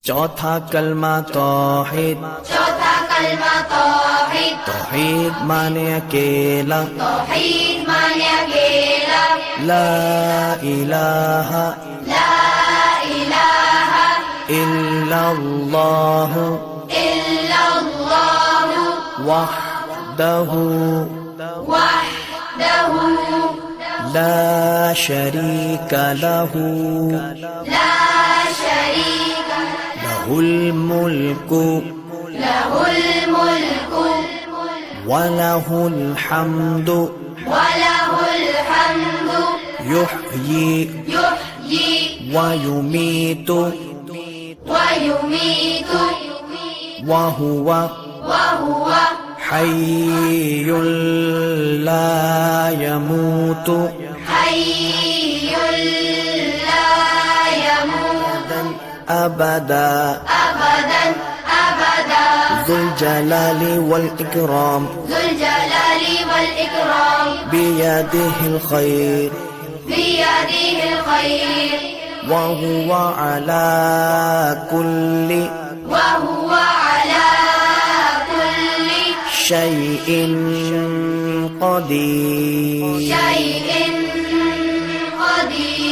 चौथा कलमा तौहीद। चौथा कलमा तौहीद। तौहीद माने अकेला। तौहीद माने अकेला। ला इलाहा ला इलाहा इल्लल्लाह इल्लल्लाह वहदहु वहदहु ला शरीका लहु ला शरीक लहुल मुल्कु लहुल मुल्कु वलहुल हम्दु वलहुल हम्दु युह्यी युह्यी वयुमीतु वयुमीतु वहुवा वहुव हय्युल ला यमूतु हय्युल ला यमूत अबदा अबदन अबदा ज़ुल जलाली वल इकराम ज़ुल जलाली वल इकराम बियदिहिल खैर बियदिहिल खैर वहुवा अला कुल्लि वहुव अला कुल्लि शैइन क़दीर। शैइन क़दीर।